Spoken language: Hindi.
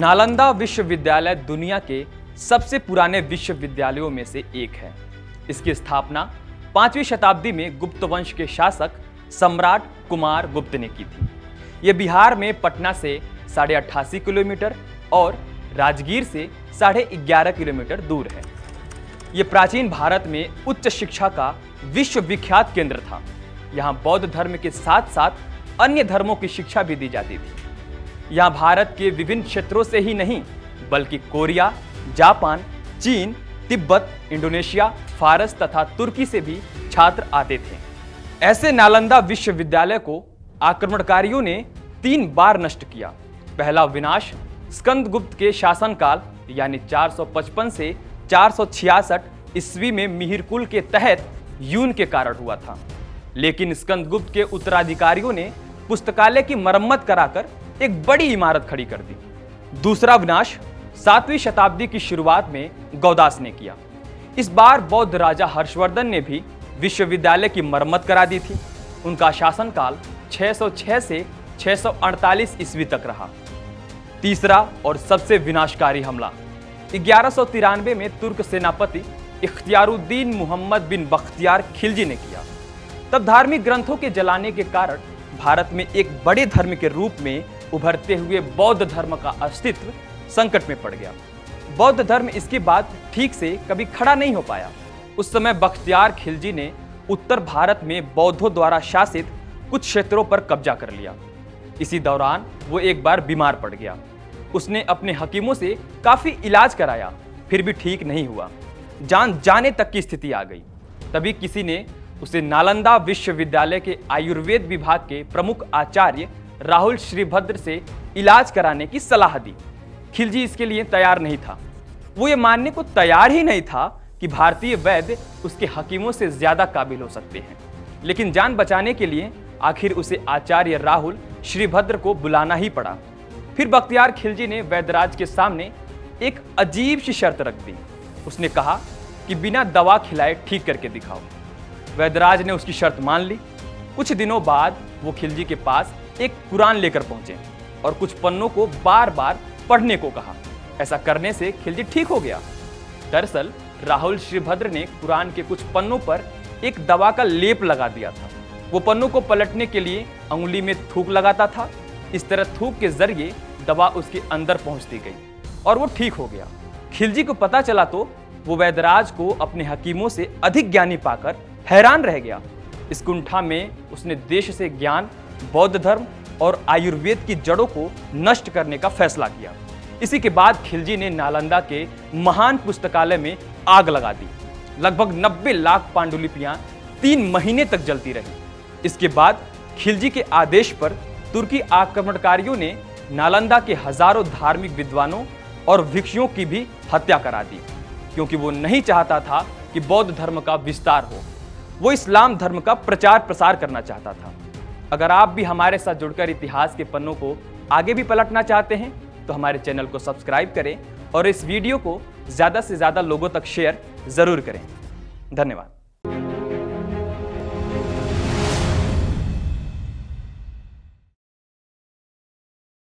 नालंदा विश्वविद्यालय दुनिया के सबसे पुराने विश्वविद्यालयों में से एक है। इसकी स्थापना 5वीं शताब्दी में गुप्त वंश के शासक सम्राट कुमार गुप्त ने की थी। यह बिहार में पटना से 88.5 किलोमीटर और राजगीर से 11.5 किलोमीटर दूर है। यह प्राचीन भारत में उच्च शिक्षा का विश्वविख्यात केंद्र था। यहाँ बौद्ध धर्म के साथ साथ अन्य धर्मों की शिक्षा भी दी जाती थी। यहाँ भारत के विभिन्न क्षेत्रों से ही नहीं बल्कि कोरिया, जापान, चीन, तिब्बत, इंडोनेशिया, फारस तथा तुर्की से भी छात्र आते थे। ऐसे नालंदा विश्वविद्यालय को आक्रमणकारियों ने 3 बार नष्ट किया। पहला विनाश स्कंदगुप्त के शासनकाल यानी 455 से 466 ईस्वी में मिहिरकुल के तहत यून के कारण हुआ था, लेकिन स्कंदगुप्त के उत्तराधिकारियों ने पुस्तकालय की मरम्मत कराकर एक बड़ी इमारत खड़ी कर दी। दूसरा विनाश 7वीं शताब्दी की शुरुआत में गौदास ने किया। इस बार बौद्ध राजा हर्षवर्धन ने भी विश्वविद्यालय की मरम्मत करा दी थी। उनका शासनकाल 606 से 648 ईस्वी तक रहा। तीसरा और सबसे विनाशकारी हमला 1193 में तुर्क सेनापति इख्तियारुद्दीन मुहम्मद बिन बख्तियार खिलजी ने किया। तब धार्मिक ग्रंथों के जलाने के कारण भारत में एक बड़े धर्म के रूप में उभरते हुए बौद्ध धर्म का अस्तित्व संकट में पड़ गया। बौद्ध धर्म इसके बाद ठीक से कभी खड़ा नहीं हो पाया। उस समय बख्तियार खिलजी ने उत्तर भारत में बौद्धों द्वारा शासित कुछ क्षेत्रों पर कब्जा कर लिया। इसी दौरान वो एक बार बीमार पड़ गया। उसने अपने हकीमों से काफी इलाज कराया, फिर भी ठीक नहीं हुआ। जान जाने तक की स्थिति आ गई। तभी किसी ने उसे नालंदा विश्वविद्यालय के आयुर्वेद विभाग के प्रमुख आचार्य राहुल श्रीभद्र से इलाज कराने की सलाह दी। खिलजी इसके लिए तैयार नहीं था। वो ये मानने को तैयार ही नहीं था कि भारतीय वैद्य उसके हकीमों से ज्यादा काबिल हो सकते हैं, लेकिन जान बचाने के लिए आखिर उसे आचार्य राहुल श्रीभद्र को बुलाना ही पड़ा। फिर बख्तियार खिलजी ने वैद्यराज के सामने एक अजीब सी शर्त रख दी। उसने कहा कि बिना दवा खिलाए ठीक करके दिखाओ। वैद्यराज ने उसकी शर्त मान ली। कुछ दिनों बाद वो खिलजी के पास एक कुरान लेकर पहुंचे और कुछ पन्नों को बार बार पढ़ने को कहा। ऐसा करने से खिलजी ठीक हो गया। दरअसल राहुल श्रीभद्र ने कुरान के कुछ पन्नों पर एक दवा का लेप लगा दिया था। वो पन्नों को पलटने के लिए अंगुली में थूक लगाता था। इस तरह थूक के जरिए दवा उसके अंदर पहुंचती गई और वो ठीक हो गया। खिलजी को पता चला तो वो वैद्यराज को अपने हकीमों से अधिक ज्ञानी पाकर हैरान रह गया। इस कुंठा में उसने देश से ज्ञान, बौद्ध धर्म और आयुर्वेद की जड़ों को नष्ट करने का फैसला किया। इसी के बाद खिलजी ने नालंदा के महान पुस्तकालय में आग लगा दी। लगभग 90 लाख पांडुलिपियां 3 महीने तक जलती रही। इसके बाद खिलजी के आदेश पर तुर्की आक्रमणकारियों ने नालंदा के हजारों धार्मिक विद्वानों और भिक्षुओं की भी हत्या करा दी, क्योंकि वो नहीं चाहता था कि बौद्ध धर्म का विस्तार हो। वो इस्लाम धर्म का प्रचार प्रसार करना चाहता था। अगर आप भी हमारे साथ जुड़कर इतिहास के पन्नों को आगे भी पलटना चाहते हैं तो हमारे चैनल को सब्सक्राइब करें और इस वीडियो को ज़्यादा से ज़्यादा लोगों तक शेयर ज़रूर करें। धन्यवाद।